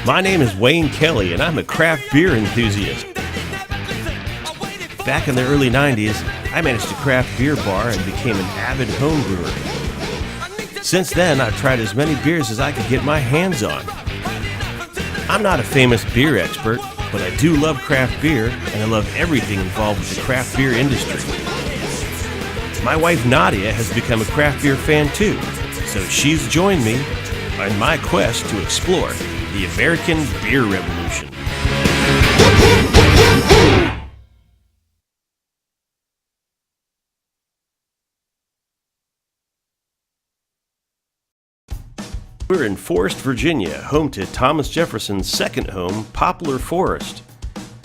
My name is Wayne Kelly, and I'm a craft beer enthusiast. Back in the early 90s, I managed a craft beer bar and became an avid home brewer. Since then, I've tried as many beers as I could get my hands on. I'm not a famous beer expert, but I do love craft beer, and I love everything involved with the craft beer industry. My wife Nadia has become a craft beer fan too, so she's joined me on my quest to explore the American beer revolution. We're in Forest, Virginia, home to Thomas Jefferson's second home, Poplar Forest.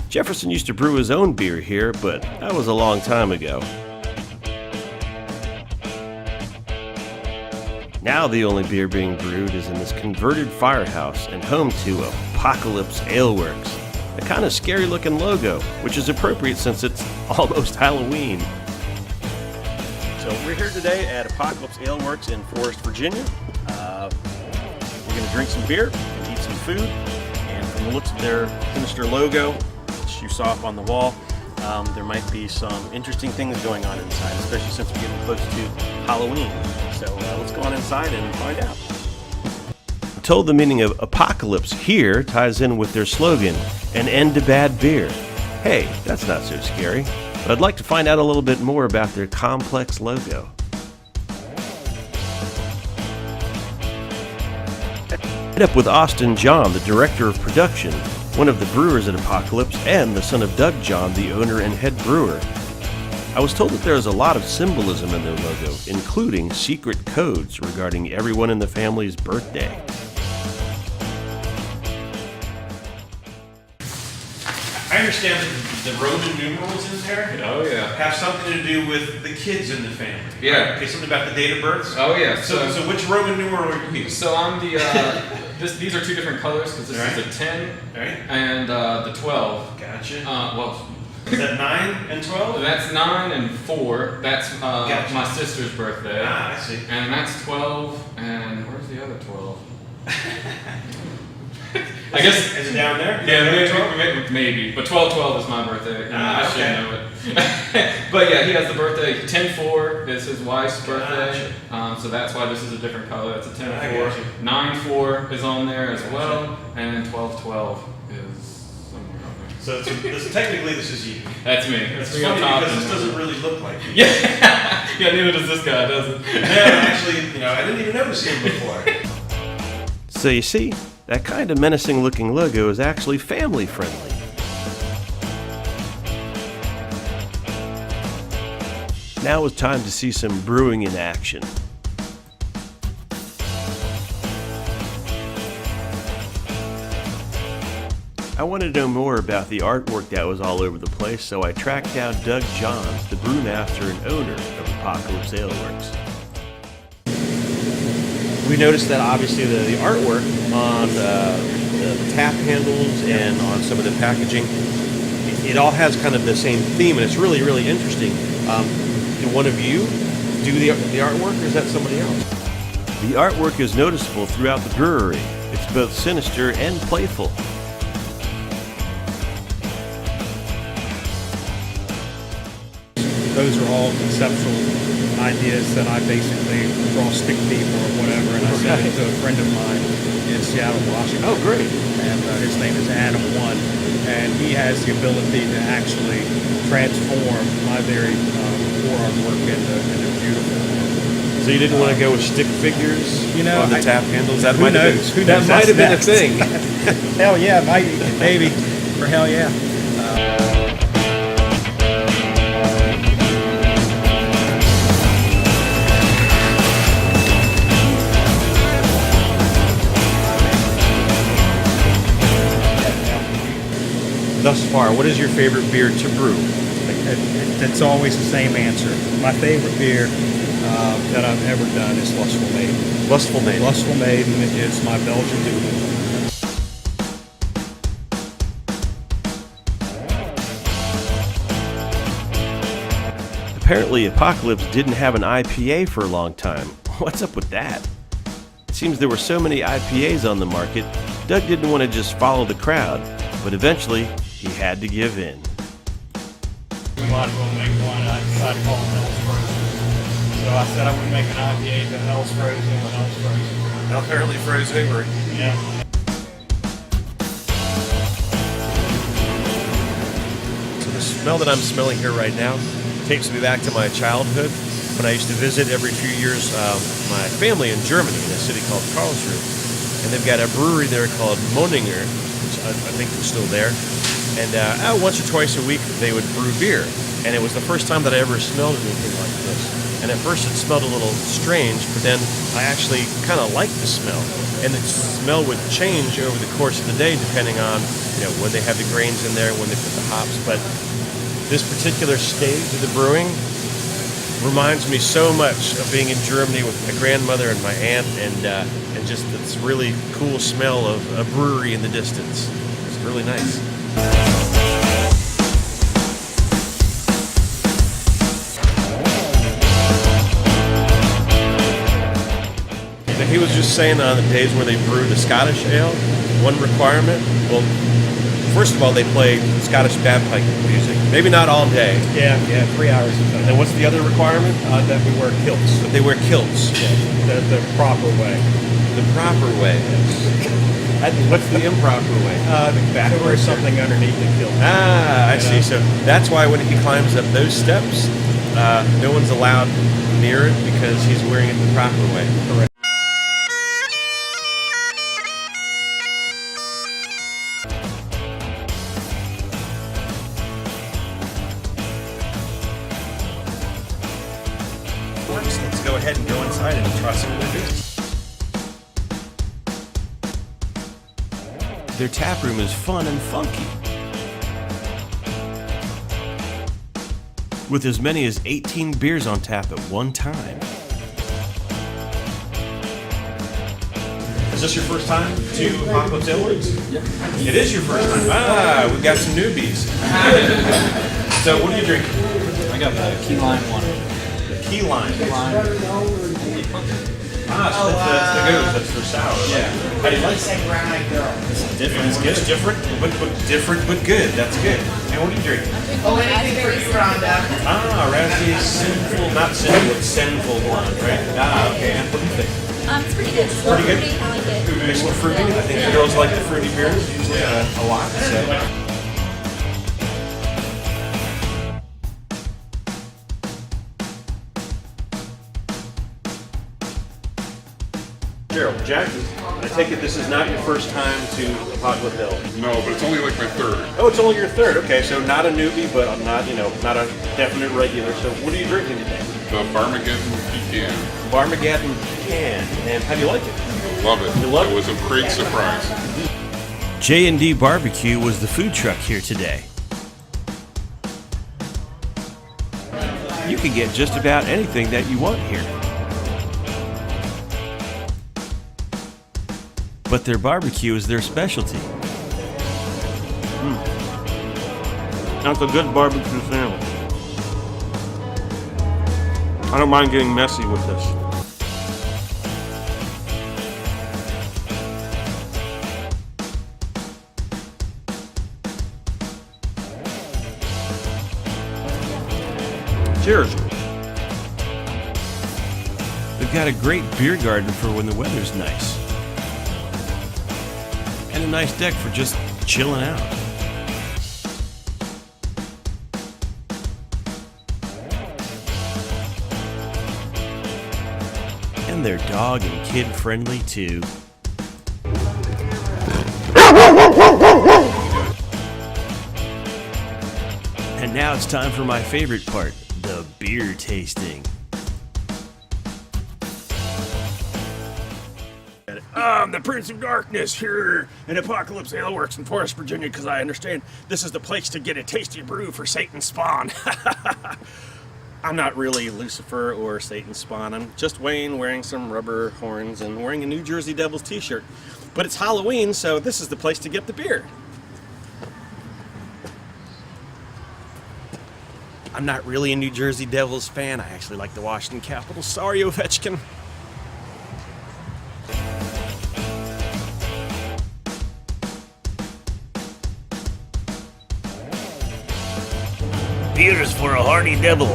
Jefferson used to brew his own beer here, but that was a long time ago. Now the only beer being brewed is in this converted firehouse and home to Apocalypse Ale Works, a kind of scary looking logo, which is appropriate since it's almost Halloween. So we're here today at Apocalypse Ale Works in Forest, Virginia. We're going to drink some beer and eat some food, and from the looks of their sinister logo, which you saw up on the wall, there might be some interesting things going on inside, especially since we're getting close to Halloween. So let's go on inside and find out. I'm told the meaning of apocalypse here ties in with their slogan, an end to bad beer. Hey, that's not so scary, but I'd like to find out a little bit more about their complex logo. Meet up with Austin John, the director of production, one of the brewers at Apocalypse, and the son of Doug John, the owner and head brewer. I was told that there is a lot of symbolism in their logo, including secret codes regarding everyone in the family's birthday. I understand that the Roman numerals in there have something to do with the kids in the family. Yeah. Okay, something about the date of births. Oh yeah. So which Roman numeral are you using? So I'm the these are two different colors because this is a 10 and the 12. Gotcha. Is that 9 and 12? That's 9 and 4. That's my sister's birthday. Ah, I see. And that's 12. And where's the other 12? I guess is it down there? Yeah, maybe. But 12/12 is my birthday. And I should know it. But yeah, he has the birthday. 10/4 is his wife's birthday. So that's why this is a different color. That's a 10/4. 9/4 is on there as well, and then 12/12 is somewhere on there. So technically, this is you. That's me. That's funny because this doesn't really look like you. Yeah. Yeah. Neither does this guy, does it? Yeah, actually, I didn't even notice him before. So you see, that kind of menacing looking logo is actually family friendly. Now it's time to see some brewing in action. I wanted to know more about the artwork that was all over the place, so I tracked down Doug Johns, the brewmaster and owner of Apocalypse Ale Works. We noticed that obviously the artwork on the tap handles and on some of the packaging, it all has kind of the same theme, and it's really, really interesting. Do one of you do the artwork, or is that somebody else? The artwork is noticeable throughout the brewery. It's both sinister and playful. Those are all conceptual ideas that I basically draw stick people or whatever, and I sent it to a friend of mine in Seattle, Washington. Oh, great. And his name is Adam One, and he has the ability to actually transform my very poor artwork into beautiful. So you didn't want to go with stick figures on the tap handles? Who knows? That might have been a thing. Hell yeah, maybe. For hell yeah. Thus far, what is your favorite beer to brew? It's always the same answer. My favorite beer that I've ever done is Lustful Maiden. Lustful Maiden. Lustful Maiden is my Belgian doodle. Apparently, Apocalypse didn't have an IPA for a long time. What's up with that? It seems there were so many IPAs on the market, Doug didn't want to just follow the crowd, but eventually he had to give in. We might as well make one. I decided to call it Hell's Frozen. So I said I would make an IPA that Hell's Frozen and Hell's Frozen. Apparently frozen over. Yeah. So the smell that I'm smelling here right now takes me back to my childhood when I used to visit every few years my family in Germany in a city called Karlsruhe. And they've got a brewery there called Moninger, which I think is still there. And once or twice a week they would brew beer. And it was the first time that I ever smelled anything like this. And at first it smelled a little strange, but then I actually kind of liked the smell. And the smell would change over the course of the day depending on when they have the grains in there, when they put the hops. But this particular stage of the brewing reminds me so much of being in Germany with my grandmother and my aunt, and just this really cool smell of a brewery in the distance. It's really nice. He was just saying on the days where they brew the Scottish ale, one requirement, well, first of all, they play Scottish bagpipe music. Maybe not all day. Yeah, 3 hours of time. And what's the other requirement? That we wear kilts. That they wear kilts. Yeah, the proper way. The proper way. What's the improper way? To wear something underneath the kilt. I see. So that's why when he climbs up those steps, no one's allowed near it because he's wearing it the proper way. Correct. Let's go ahead and go inside and try some of their beers. Their tap room is fun and funky, with as many as 18 beers on tap at one time. Is this your first time to Apocalypse Ale Works? Yep. It is your first time. We've got some newbies. So what are you drinking? I got the key lime one. Key lime. Key lime. So that's the goose. That's their sour. Yeah. How do you like it? Different. It's different, but different, but good. That's good. And what are you drinking? Anything for you, Rhonda. Raspberry sinful, not sinful, it's sinful blonde, right? Okay. And what do you think? It's pretty good. Pretty good? I like it. Mixed with fruity. I think the girls like the fruity beers usually a lot. So. Gerald, Jack, I take it this is not your first time to Apocalypse Ale. No, but it's only like my third. Oh, it's only your third. Okay, so not a newbie, but not not a definite regular. So what are you drinking today? The Barmageddon Pecan. Barmageddon Pecan. And how do you like it? Love it. You love it? It was a great surprise. J&D Barbecue was the food truck here today. You can get just about anything that you want here. But their barbecue is their specialty. That's a good barbecue sandwich. I don't mind getting messy with this. Cheers. They've got a great beer garden for when the weather's nice. And a nice deck for just chilling out. And they're dog and kid friendly too. And now it's time for my favorite part, the beer tasting. I'm the Prince of Darkness here in Apocalypse Ale Works in Forest, Virginia, because I understand this is the place to get a tasty brew for Satan's spawn. I'm not really Lucifer or Satan's spawn. I'm just Wayne wearing some rubber horns and wearing a New Jersey Devils t-shirt. But it's Halloween, so this is the place to get the beer. I'm not really a New Jersey Devils fan. I actually like the Washington Capitals. Sorry, Ovechkin. Beer is for a hardy devil.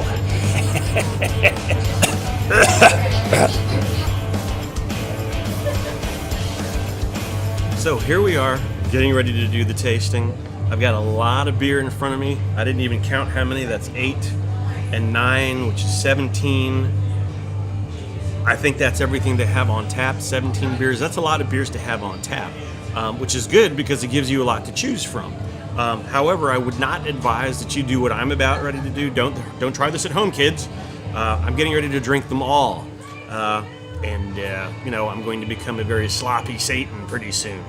So here we are, getting ready to do the tasting. I've got a lot of beer in front of me. I didn't even count how many. That's 8 and 9, which is 17. I think that's everything to have on tap, 17 beers. That's a lot of beers to have on tap, which is good because it gives you a lot to choose from. However, I would not advise that you do what I'm about ready to do. Don't try this at home, kids. I'm getting ready to drink them all. I'm going to become a very sloppy Satan pretty soon.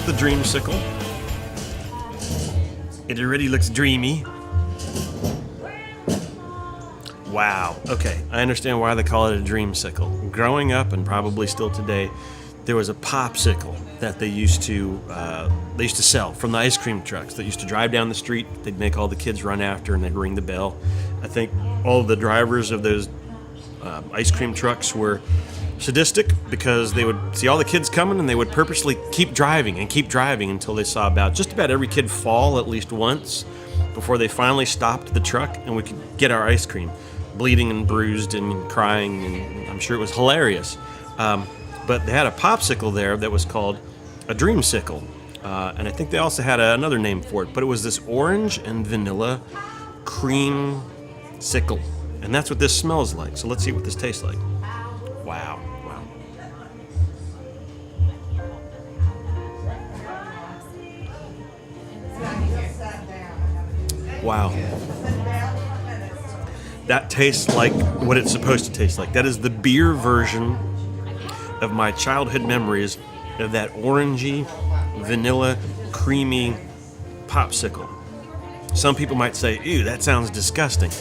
The dreamsicle. It already looks dreamy. Wow. Okay, I understand why they call it a dreamsicle. Growing up, and probably still today, there was a popsicle that they used to sell from the ice cream trucks that used to drive down the street. They'd make all the kids run after, and they'd ring the bell. I think all of the drivers of those ice cream trucks were sadistic because they would see all the kids coming and they would purposely keep driving until they saw just about every kid fall at least once before they finally stopped the truck and we could get our ice cream, bleeding and bruised and crying, and I'm sure it was hilarious. But they had a popsicle there that was called a dreamsicle, and I think they also had another name for it, but it was this orange and vanilla cream sickle, and that's what this smells like. So let's see what this tastes like. Wow. Wow. That tastes like what it's supposed to taste like. That is the beer version of my childhood memories of that orangey, vanilla, creamy popsicle. Some people might say, ew, that sounds disgusting.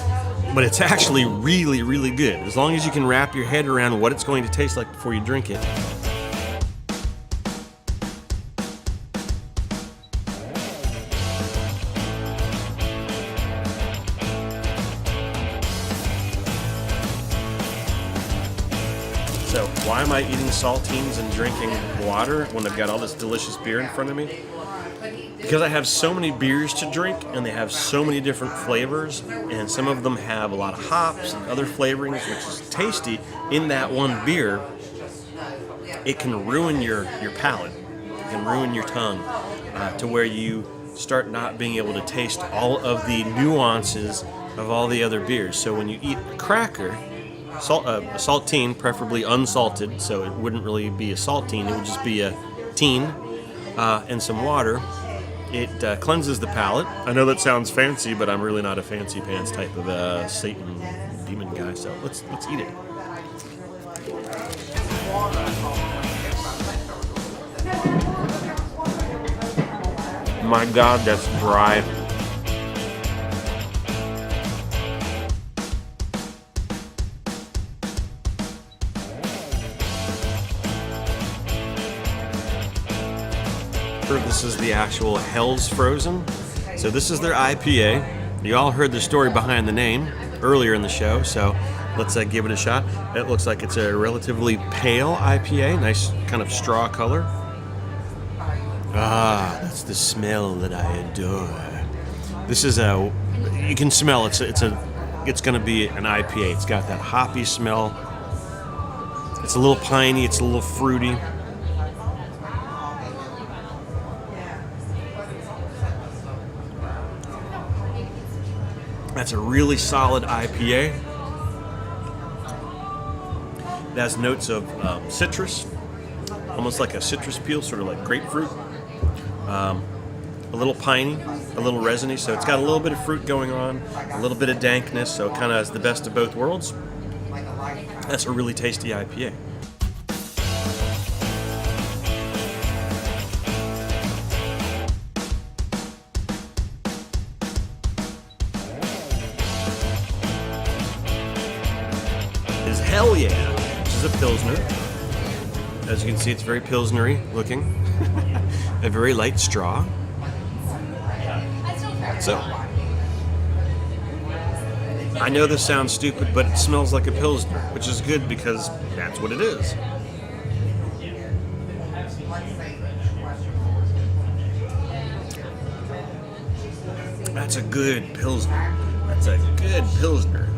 But it's actually really, really good. As long as you can wrap your head around what it's going to taste like before you drink it. So why am I eating saltines and drinking water when I've got all this delicious beer in front of me? Because I have so many beers to drink and they have so many different flavors, and some of them have a lot of hops and other flavorings, which is tasty. In that one beer, it can ruin your palate. It can ruin your tongue to where you start not being able to taste all of the nuances of all the other beers. So when you eat a cracker, a saltine, preferably unsalted, so it wouldn't really be a saltine, it would just be a teen and some water. It cleanses the palate. I know that sounds fancy, but I'm really not a fancy pants type of Satan demon guy, so let's eat it. My God, that's dry. This is the actual Hell's Frozen. So this is their IPA. You all heard the story behind the name earlier in the show, so let's give it a shot. It looks like it's a relatively pale IPA, nice kind of straw color. Ah, that's the smell that I adore. This is you can smell it's going to be an IPA. It's got that hoppy smell. It's a little piney, it's a little fruity. That's a really solid IPA. It has notes of citrus, almost like a citrus peel, sort of like grapefruit. A little piney, a little resiny, so it's got a little bit of fruit going on, a little bit of dankness, so it kind of has the best of both worlds. That's a really tasty IPA. Is Hell Yeah, which is a Pilsner. As you can see, it's very Pilsnery looking. A very light straw. So, I know this sounds stupid, but it smells like a Pilsner, which is good because that's what it is. That's a good Pilsner. That's a good Pilsner.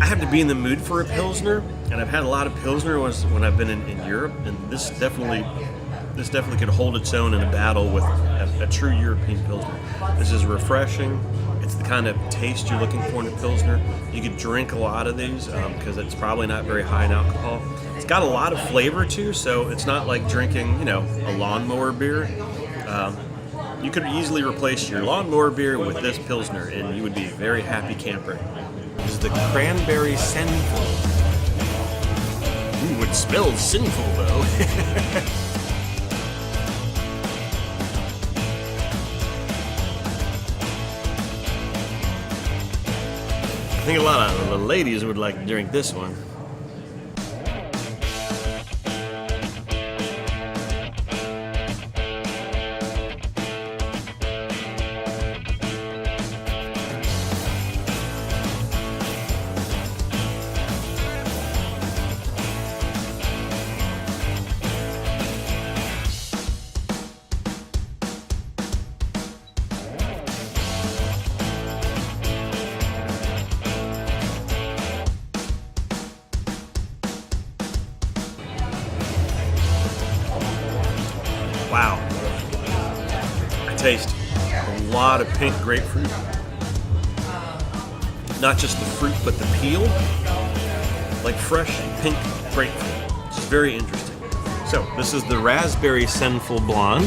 I have to be in the mood for a Pilsner, and I've had a lot of Pilsner when I've been in Europe, and this definitely could hold its own in a battle with a true European Pilsner. This is refreshing. It's the kind of taste you're looking for in a Pilsner. You could drink a lot of these because it's probably not very high in alcohol. It's got a lot of flavor too, so it's not like drinking, a lawnmower beer. You could easily replace your lawnmower beer with this Pilsner, and you would be a very happy camper. This is the Cranberry Sinful. Ooh, it smells sinful though. I think a lot of the ladies would like to drink this one. Wow. I taste a lot of pink grapefruit. Not just the fruit, but the peel. Like fresh pink grapefruit. It's very interesting. So, this is the Raspberry Sinful Blonde,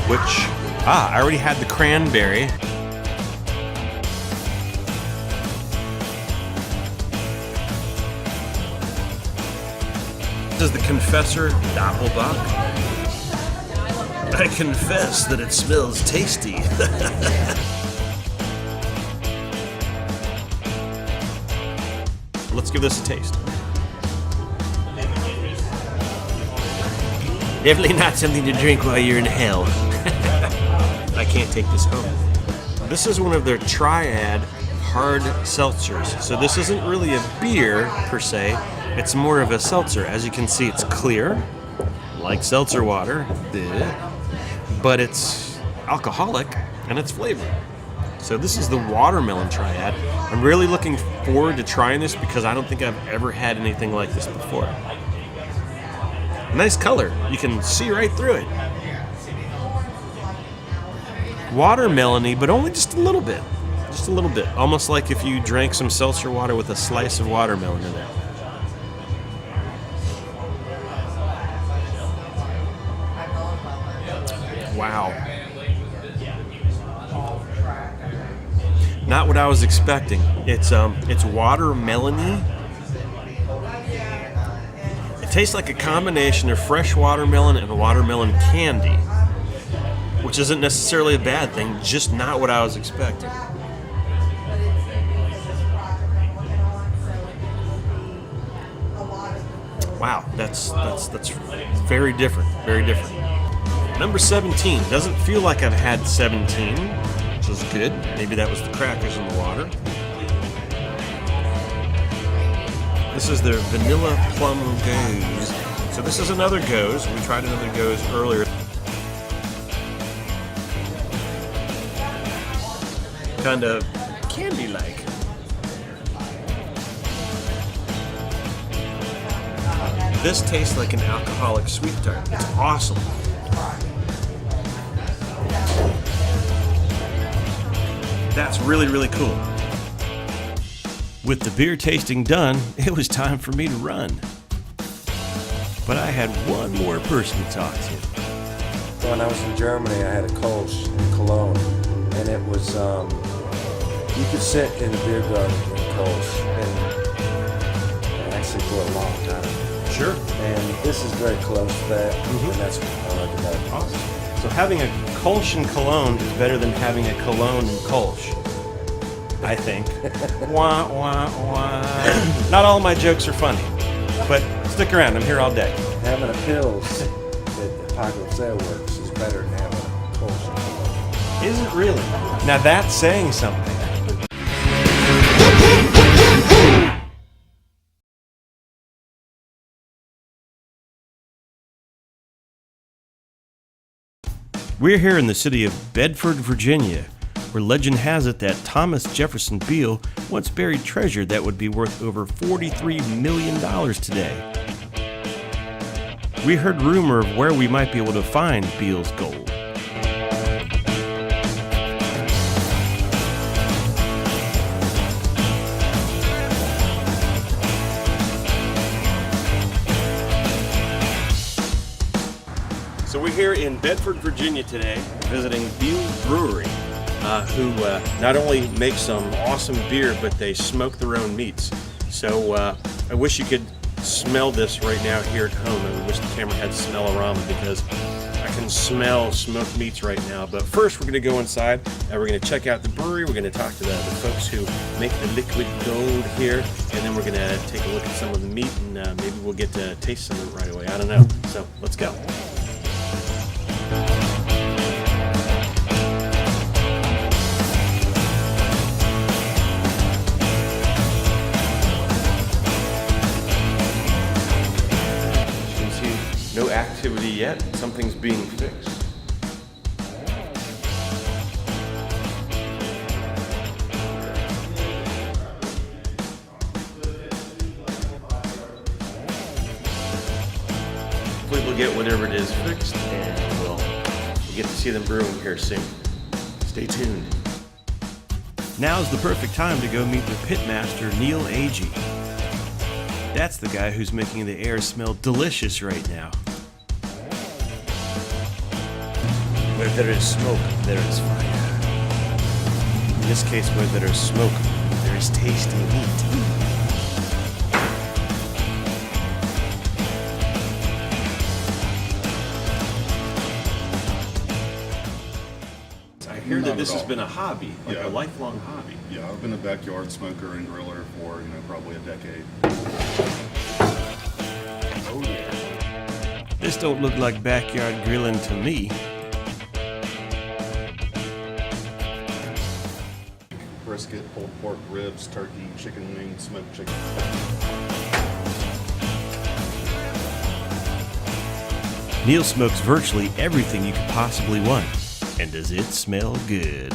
which, I already had the cranberry. This is the Confessor Doppelbock. I confess that it smells tasty. Let's give this a taste. Definitely not something to drink while you're in hell. I can't take this home. This is one of their triad hard seltzers. So this isn't really a beer per se. It's more of a seltzer. As you can see, it's clear, like seltzer water. But it's alcoholic and it's flavored. So this is the watermelon triad. I'm really looking forward to trying this because I don't think I've ever had anything like this before. Nice color. You can see right through it. Watermelony, but only just a little bit. Just a little bit. Almost like if you drank some seltzer water with a slice of watermelon in it. Wow. Not what I was expecting. It's watermelony. It tastes like a combination of fresh watermelon and watermelon candy, which isn't necessarily a bad thing, just not what I was expecting. Wow, that's very different, very different. Number 17. Doesn't feel like I've had 17, which is good. Maybe that was the crackers in the water. This is their Vanilla Plum Goze. So this is another Goze. We tried another Goze earlier. Kind of candy-like. This tastes like an alcoholic sweet tart. It's awesome. That's really, really cool. With the beer tasting done, it was time for me to run. But I had one more person to talk to. When I was in Germany, I had a Kolsch in Cologne, and it was You could sit in a beer garden in Kolsch and actually for a long time. Sure. And this is very close to that, and that's what I like about it. Awesome. So having a Kolsch in Cologne is better than having a Cologne in Kolsch, I think. Wah, wah, wah. Not all my jokes are funny, but stick around. I'm here all day. Having a Pils at Apocalypse Ale Works is better than having a Kolsch in Cologne. Is it really? Now that's saying something. We're here in the city of Bedford, Virginia, where legend has it that Thomas Jefferson Beale once buried treasure that would be worth over $43 million today. We heard rumor of where we might be able to find Beale's gold. So we're here in Bedford, Virginia today, visiting Beale Brewery, who not only make some awesome beer, but they smoke their own meats. So I wish you could smell this right now here at home. I wish the camera had smell-o-rama because I can smell smoked meats right now. But first we're going to go inside and we're going to check out the brewery. We're going to talk to the folks who make the liquid gold here, and then we're going to take a look at some of the meat, and maybe we'll get to taste some of it right away. I don't know. So let's go. No activity yet. Something's being fixed. Hopefully we'll get whatever it is fixed, and we'll get to see them brewing here soon. Stay tuned. Now's the perfect time to go meet the pitmaster, Neil Agee. That's the guy who's making the air smell delicious right now. Where there is smoke, there is fire. In this case, where there is smoke, there is tasty meat. I hear that this has been a hobby, like a lifelong hobby. Yeah, I've been a backyard smoker and griller for, probably a decade. Oh yeah. This don't look like backyard grilling to me. Brisket, pulled pork, ribs, turkey, chicken wings, smoked chicken. Neil smokes virtually everything you could possibly want. And does it smell good?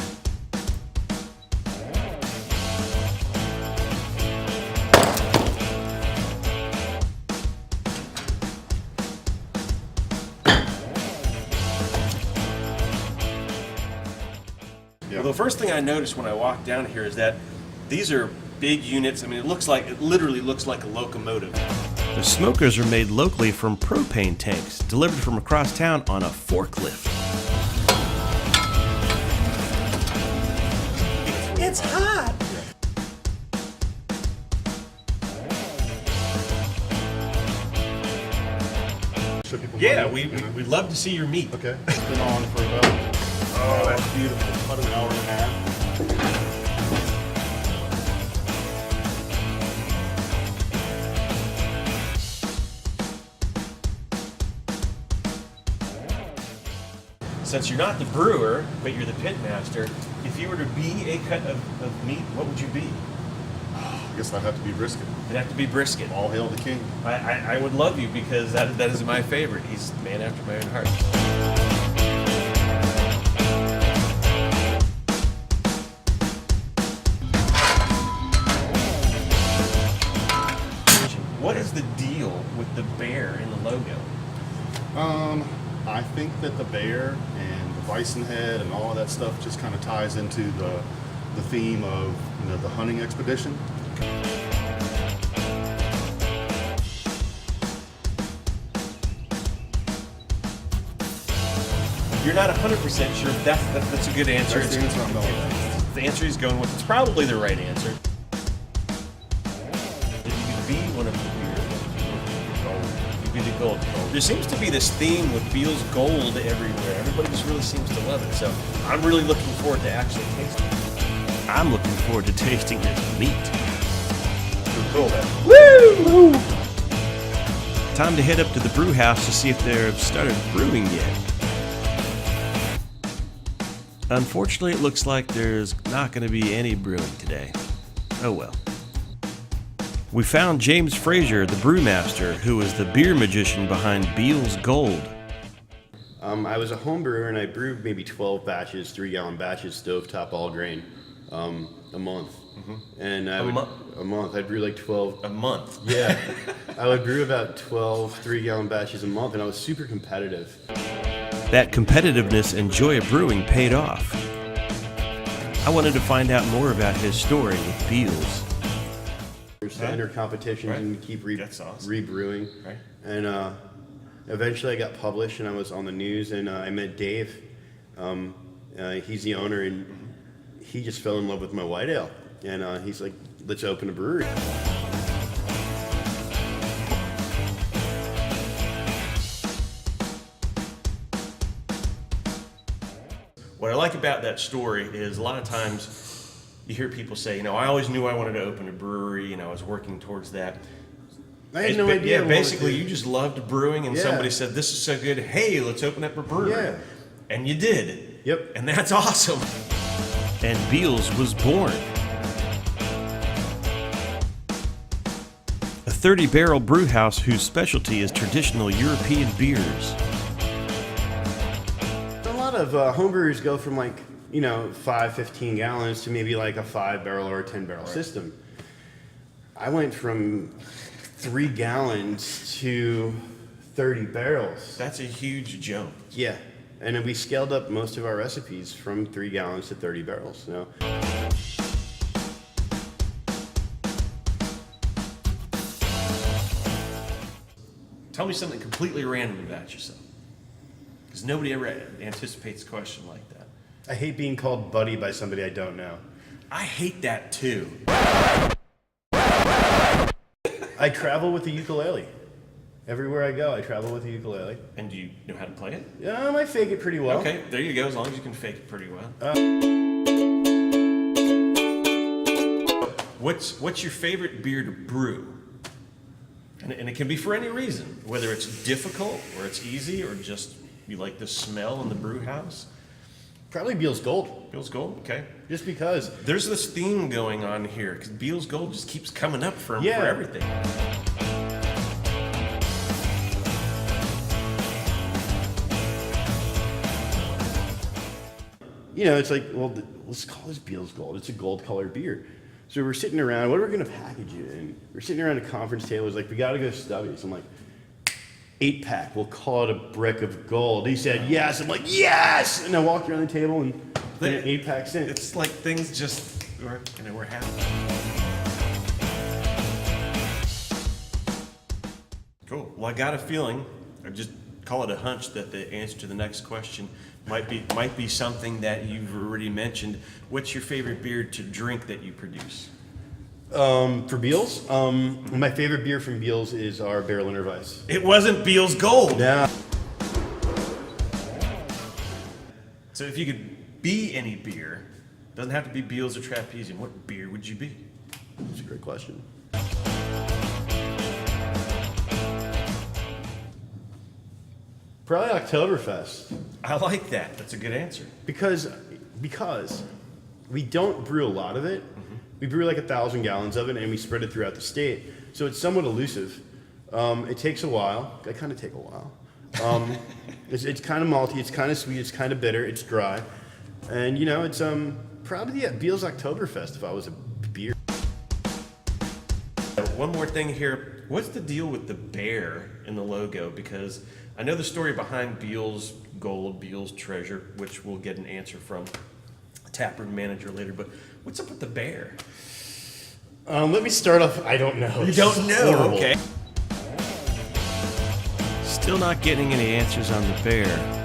Well, the first thing I noticed when I walked down here is that these are big units. I mean, it literally looks like a locomotive. The smokers are made locally from propane tanks, delivered from across town on a forklift. It's hot. Yeah, we'd love to see your meat. Okay. It's been on for about, Oh, that's beautiful. about an hour and a half. Since you're not the brewer, but you're the pit master, if you were to be a cut of meat, what would you be? I guess I'd have to be brisket. It'd have to be brisket. All hail the king. I would love you because that is my favorite. He's a man after my own heart. What is the deal with the bear in the logo? I think that the bear and the bison head and all of that stuff just kind of ties into the theme of the hunting expedition. You're not 100% sure. That's a good answer. That's the answer I'm going with. the answer he's going with is probably the right answer. If you could be one of the beers, gold. You'd be the gold. There seems to be this theme with Beale's Gold everywhere. Everybody just really seems to love it. So I'm really looking forward to actually tasting it. I'm looking forward to tasting this meat. Cool, man. Woo! Time to head up to the brew house to see if they've started brewing yet. Unfortunately, it looks like there's not going to be any brewing today. Oh well. We found James Frazier, the brewmaster, who is the beer magician behind Beale's Gold. I was a home brewer and I brewed maybe 12 batches, 3-gallon batches, stovetop all grain, a month. And a month. I'd brew like 12. A month? Yeah. I would brew about 12 3-gallon batches a month, and I was super competitive. That competitiveness and joy of brewing paid off. I wanted to find out more about his story with Beale's. Standard competitions Right. and keep That's awesome. rebrewing. Right. And eventually I got published and I was on the news, and I met Dave. He's the owner, and he just fell in love with my white ale. And he's like, let's open a brewery. What I like about that story is a lot of times you hear people say, I always knew I wanted to open a brewery, I was working towards that. I had no idea. Yeah, basically you just loved brewing, and Yeah. somebody said, this is so good, hey, let's open up a brewery. Yeah. And you did. Yep. And that's awesome. And Beale's was born. A 30-barrel brew house whose specialty is traditional European beers. A lot of homebrewers go from 5, 15 gallons to maybe like a 5-barrel or a 10-barrel system. I went from 3 gallons to 30 barrels. That's a huge jump. Yeah. And then we scaled up most of our recipes from 3 gallons to 30 barrels. Tell me something completely random about yourself. Because nobody ever anticipates a question like that. I hate being called buddy by somebody I don't know. I hate that too. I travel with the ukulele. Everywhere I go, I travel with the ukulele. And do you know how to play it? Yeah, I fake it pretty well. Okay, there you go, as long as you can fake it pretty well. What's your favorite beer to brew? And it can be for any reason, whether it's difficult or it's easy or just you like the smell in the brew house. Probably Beale's Gold. Beale's Gold, okay. Just because. There's this theme going on here, because Beale's Gold just keeps coming up for everything. It's like, well, let's call this Beale's Gold. It's a gold-colored beer. So we're sitting around, what are we going to package it in? We're sitting around a conference table. It's like, we got to go Stubby's. I'm like, 8-pack, we'll call it a brick of gold. He said, yes. I'm like, yes! And I walked around the table and put an 8-pack in. It's like things just, we're happy. Cool. Well, I got a feeling, I just call it a hunch, that the answer to the next question might be something that you've already mentioned. What's your favorite beer to drink that you produce? For Beale's, my favorite beer from Beale's is our Berliner Weiss. It wasn't Beale's Gold. Yeah. So if you could be any beer, doesn't have to be Beale's or Trapezium, what beer would you be? That's a great question. Probably Oktoberfest. I like that. That's a good answer. Because we don't brew a lot of it. We brew like 1,000 gallons of it, and we spread it throughout the state. So it's somewhat elusive. It takes a while. I kind of take a while. It's kind of malty. It's kind of sweet. It's kind of bitter. It's dry. And it's probably Beale's Oktoberfest if I was a beer. One more thing here. What's the deal with the bear in the logo? Because I know the story behind Beale's Gold, Beale's Treasure, which we'll get an answer from a taproom manager later. But what's up with the bear? Let me start off. I don't know. You don't know? Horrible. Okay. Still not getting any answers on the bear.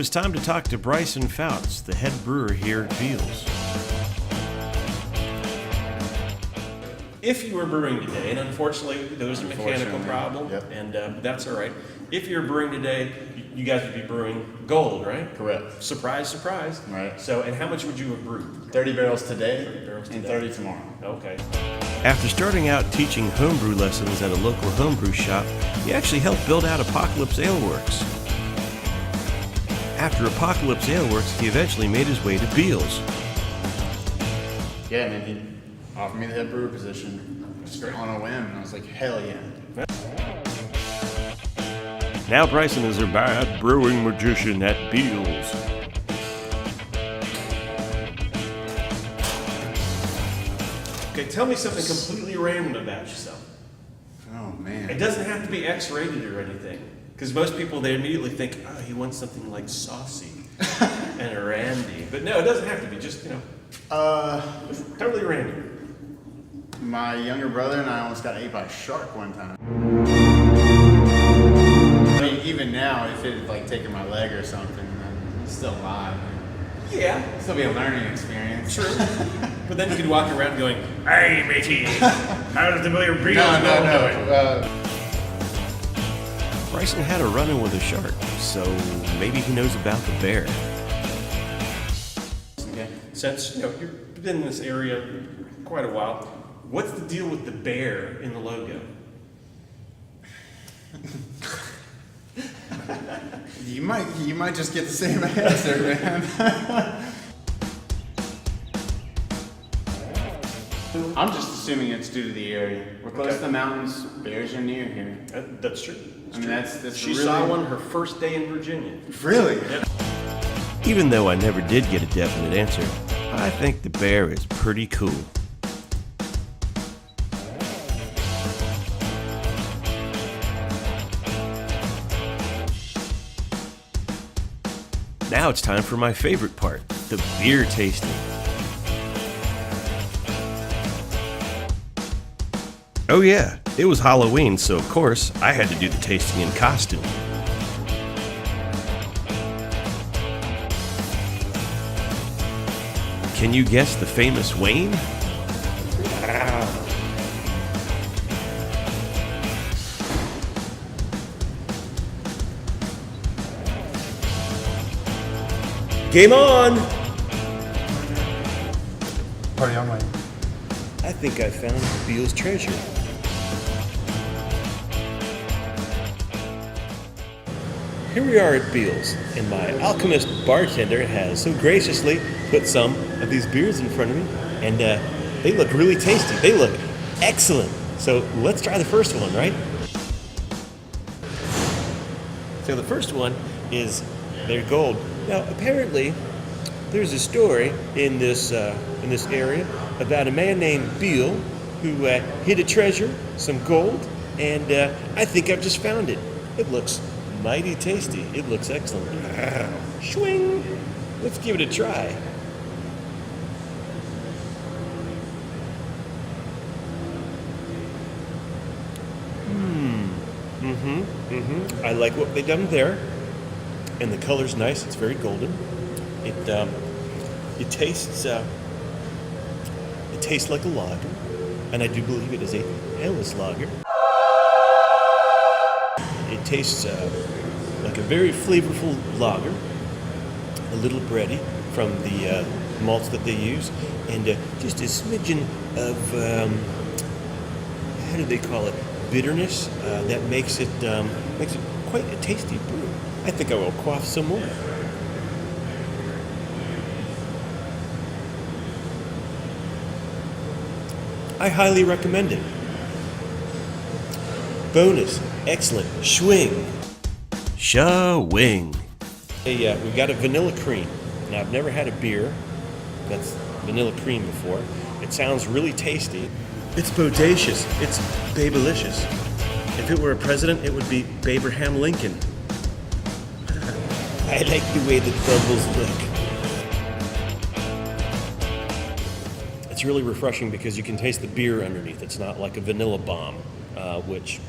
it's time to talk to Bryson Fouts, the head brewer here at Beale's. If you were brewing today, and unfortunately there was a mechanical problem, and that's all right. If you're brewing today, you guys would be brewing gold, right? Correct. Surprise, surprise. Right. So, and how much would you have brewed? 30 barrels today, 30 barrels and today. 30 tomorrow. Okay. After starting out teaching homebrew lessons at a local homebrew shop, he actually helped build out Apocalypse Ale Works. After Apocalypse Ale Works, he eventually made his way to Beale's. Yeah, man, he offered me the head brewer position on a whim, and I was like, hell yeah. Now Bryson is a bad brewing magician at Beale's. Okay, tell me something completely random about yourself. Oh, man. It doesn't have to be X-rated or anything. Because most people, they immediately think, oh, he wants something like saucy and a randy. But no, it doesn't have to be. Just, totally random. My younger brother and I almost got ate by a shark one time. I mean, even now, if it had like taken my leg or something, then it's still alive. Yeah. It'll still be a learning experience. True. But then you could walk around going, hey, matey, how does the beer Beale's No. Bryson had a run-in with a shark, so maybe he knows about the bear. Okay. Since you've been in this area quite a while, what's the deal with the bear in the logo? You might just get the same answer, man. I'm just assuming it's due to the area. We're close to the mountains. Bears are near here. That's true. I mean, that's She really... saw one her first day in Virginia. Really? Yep. Even though I never did get a definite answer, I think the bear is pretty cool. Now it's time for my favorite part, the beer tasting. Oh yeah, it was Halloween, so of course I had to do the tasting in costume. Can you guess the famous Wayne? Game on! Party on, Wayne. I think I found Beale's treasure. Here we are at Beale's, and my alchemist bartender has so graciously put some of these beers in front of me, and they look really tasty. They look excellent. So let's try the first one, right? So the first one is their gold. Now apparently, there's a story in this area about a man named Beale who hid a treasure, some gold, and I think I've just found it. It looks mighty tasty. It looks excellent. Swing! Let's give it a try. I like what they've done there, and the color's nice. It's very golden. It tastes like a lager, and I do believe it is a hairless lager. It tastes like a very flavorful lager, a little bready from the malts that they use, and just a smidgen of how do they call it? Bitterness that makes it quite a tasty brew. I think I will quaff some more. I highly recommend it. Bonus, excellent, swing. Shawing. Hey, we got a vanilla cream. Now, I've never had a beer that's vanilla cream before. It sounds really tasty. It's bodacious. It's babelicious. If it were a president, it would be Abraham Lincoln. I like the way the bubbles look. It's really refreshing because you can taste the beer underneath. It's not like a vanilla bomb, which,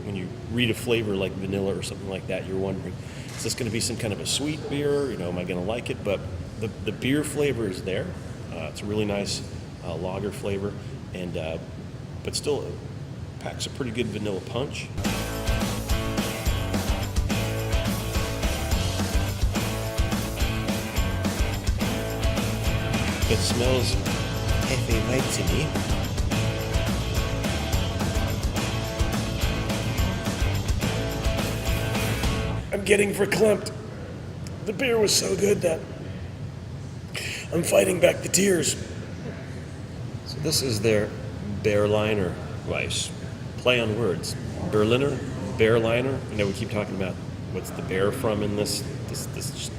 when you read a flavor like vanilla or something like that, you're wondering, Is this going to be some kind of a sweet beer? You know, am I going to like it? But the beer flavor is there. It's a really nice lager flavor, and but still packs a pretty good vanilla punch. It smells heavy white to me. I'm getting verklempt. The beer was so good that I'm fighting back the tears. So this is their Berliner Weiss. Play on words. Berliner, Berliner. I know we keep talking about what's the bear from in this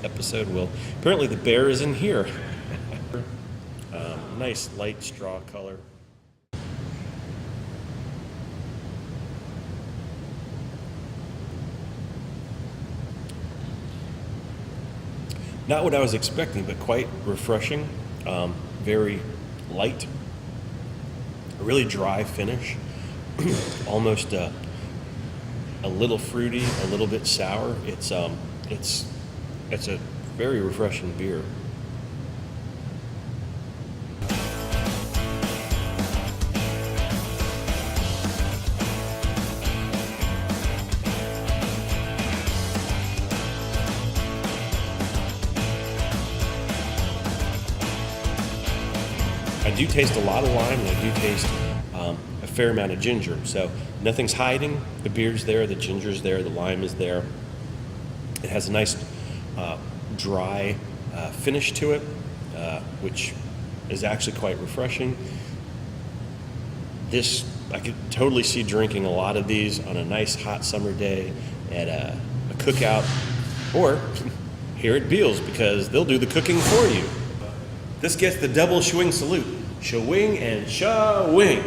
episode. Well, apparently the bear is in here. Nice light straw color. Not what I was expecting, but quite refreshing. Very light. A really dry finish. Almost a little fruity, a little bit sour. It's a very refreshing beer. I do taste a lot of lime, and I do taste a fair amount of ginger. So nothing's hiding. The beer's there, the ginger's there, the lime is there. It has a nice dry finish to it, which is actually quite refreshing. This, I could totally see drinking a lot of these on a nice hot summer day at a cookout, or here at Beale's, because they'll do the cooking for you. This gets the double shwing salute. Shwing and shwing.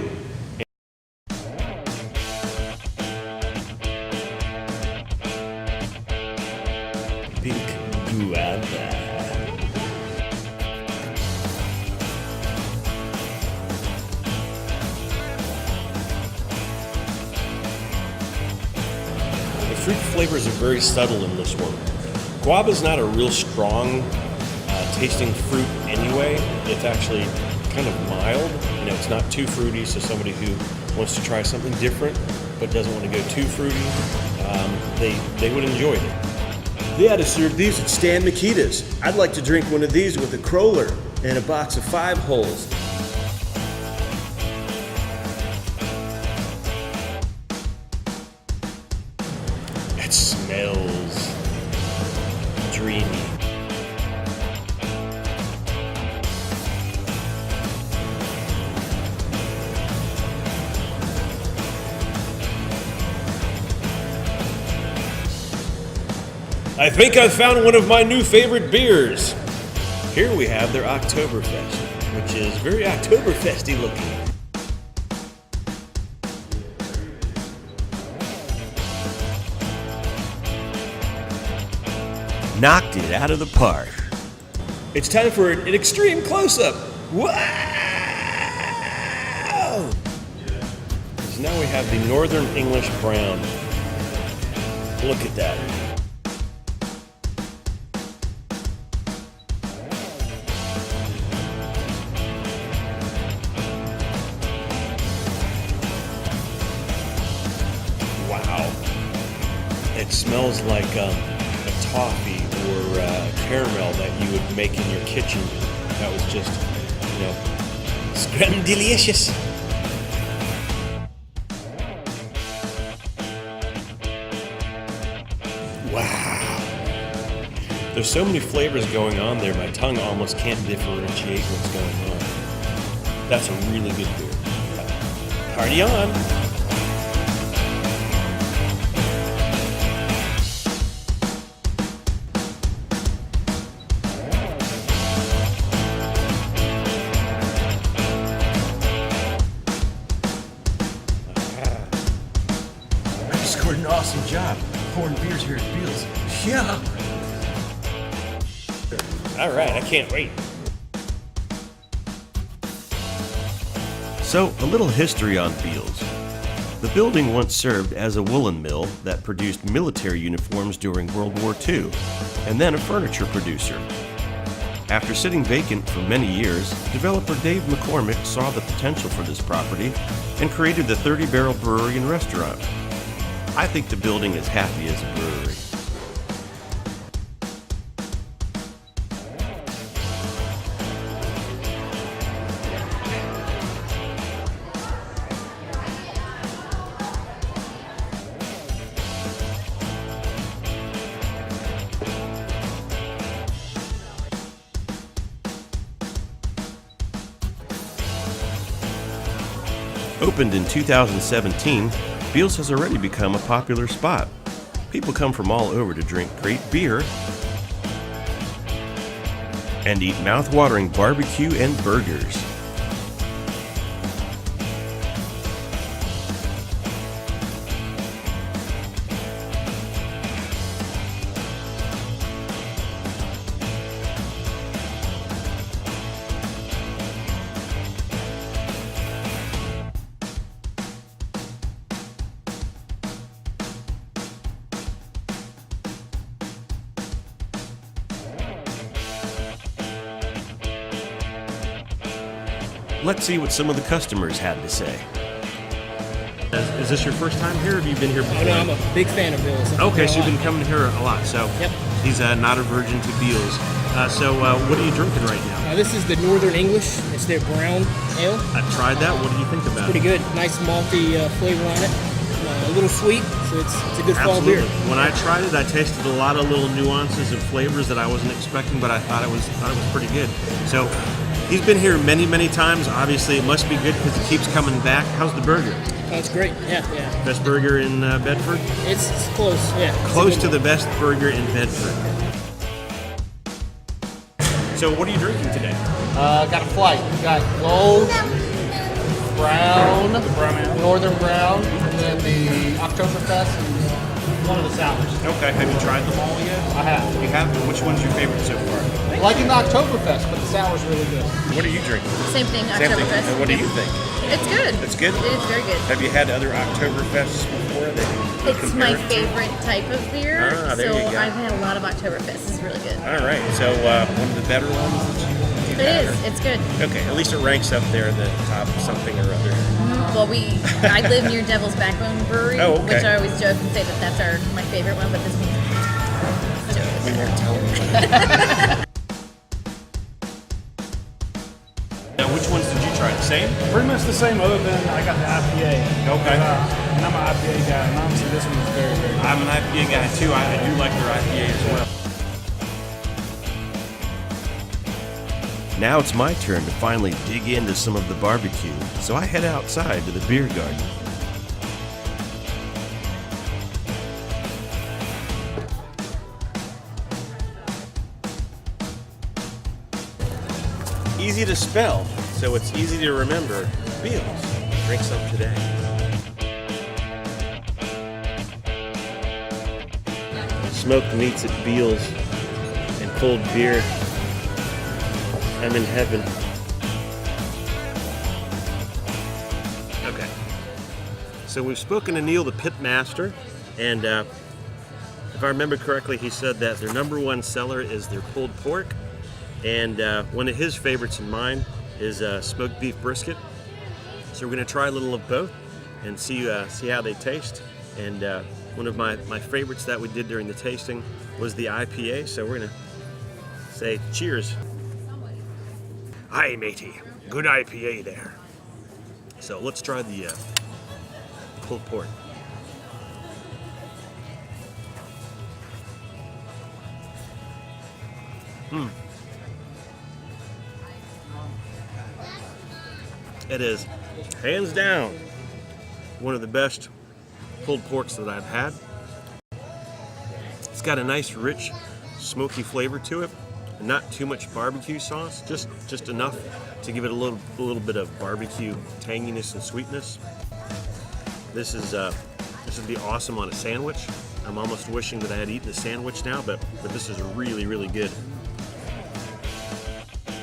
Pink guava. The fruit flavors are very subtle in this one. Guava is not a real strong tasting fruit anyway. It's actually kind of mild. You know, it's not too fruity, so somebody who wants to try something different but doesn't want to go too fruity, they would enjoy it. They ought to serve these at Stan Mikita's. I'd like to drink one of these with a Kroller and a box of 5 holes. It smells dreamy. I think I've found one of my new favorite beers. Here we have their Oktoberfest, which is very Oktoberfesty looking. Knocked it out of the park. It's time for an extreme close-up. Wow! So now we have the Northern English Brown. Look at that. It smells like a toffee or caramel that you would make in your kitchen. That was just, you know, scrum-delicious. Wow. There's so many flavors going on there, my tongue almost can't differentiate what's going on. That's a really good beer. Party on! Scored an awesome job pouring beers here at Beale's. Yeah. All right, I can't wait. So, a little history on Beale's. The building once served as a woolen mill that produced military uniforms during World War II, and then a furniture producer. After sitting vacant for many years, developer Dave McCormick saw the potential for this property and created the 30-barrel brewery and restaurant. I think the building is happy as a brewery. Opened in 2017, Beale's has already become a popular spot. People come from all over to drink great beer and eat mouth-watering barbecue and burgers. Let's see what some of the customers had to say. Is this your first time here, or have you been here before? Oh, no, I'm a big fan of Beale's. Okay, so you've been coming here a lot. So yep. He's not a virgin to Beale's. What are you drinking right now? This is the Northern English. It's their brown ale. I've tried that. What do you think about it? Pretty good. Nice malty flavor on it. A little sweet, so it's a good fall beer. When I tried it, I tasted a lot of little nuances and flavors that I wasn't expecting, but I thought it was pretty good. So he's been here many, many times. Obviously, it must be good because he keeps coming back. How's the burger? Oh, it's great. Yeah. Best burger in Bedford? It's close, yeah. Close to the best burger in Bedford. So what are you drinking today? Got a flight. Got gold, brown, northern brown, and then the Oktoberfest and one of the sours. Okay. Have you tried them all yet? I have. You have? Which one's your favorite so far? Liking the Oktoberfest, but the sour's really good. What are you drinking? Same thing, Same thing. Oktoberfest. And what do you think? It's good. It's good? It is very good. Have you had other Oktoberfests before? It's my favorite type of beer, there so you go. I've had a lot of Oktoberfest. It's really good. All right. So one of the better ones that you've It had, is. or- It's good. Okay. At least it ranks up there in the top something or other. Well, I live near Devil's Backbone Brewery, Oh, okay. which I always joke and say that that's my favorite one, but this one's We won't tell them. Now, which ones did you try? The same? Pretty much the same, other than I got the IPA. Okay. And I'm an IPA guy, and honestly, this one is very, very good. I'm an IPA guy too. I do like their IPA as well. Now it's my turn to finally dig into some of the barbecue, so I head outside to the beer garden. Easy to spell, so it's easy to remember. Beale's. Drink some today. Smoked meats at Beale's and cold beer. I'm in heaven. Okay. So we've spoken to Neil, the pit master, and if I remember correctly, he said that their number one seller is their pulled pork, and one of his favorites and mine is smoked beef brisket. So we're going to try a little of both and see how they taste. And one of my favorites that we did during the tasting was the IPA. So we're going to say cheers. Aye, matey. Good IPA there. So let's try the pulled pork. It is, hands down, one of the best pulled porks that I've had. It's got a nice, rich, smoky flavor to it. Not too much barbecue sauce, just enough to give it a little bit of barbecue tanginess and sweetness. This would be awesome on a sandwich. I'm almost wishing that I had eaten a sandwich now, but this is really, really good.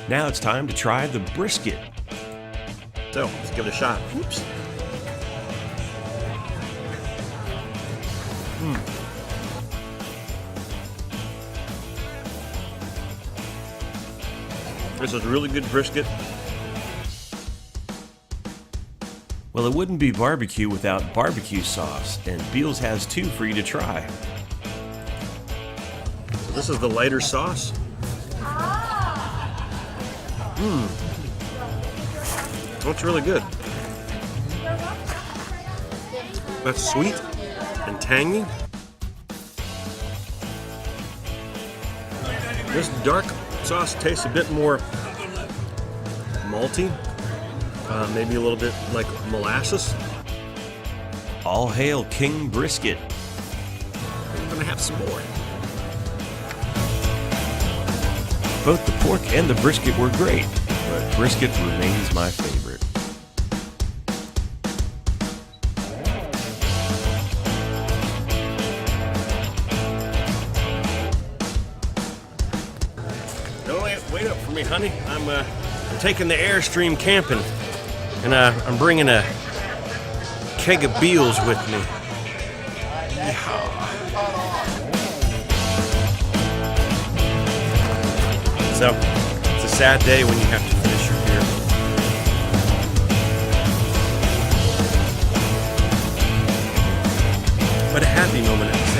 Now it's time to try the brisket. So let's give it a shot. Oops. This is really good brisket. Well, it wouldn't be barbecue without barbecue sauce, and Beale's has two for you to try. So this is the lighter sauce. That's really good. That's sweet and tangy. This dark sauce tastes a bit more malty, maybe a little bit like molasses. All hail King Brisket. I'm gonna have some more. Both the pork and the brisket were great, but brisket remains my favorite. Wait up for me, honey. I'm taking the Airstream camping, and I'm bringing a keg of Beals with me. So, it's a sad day when you have to finish your beer. But a happy moment at the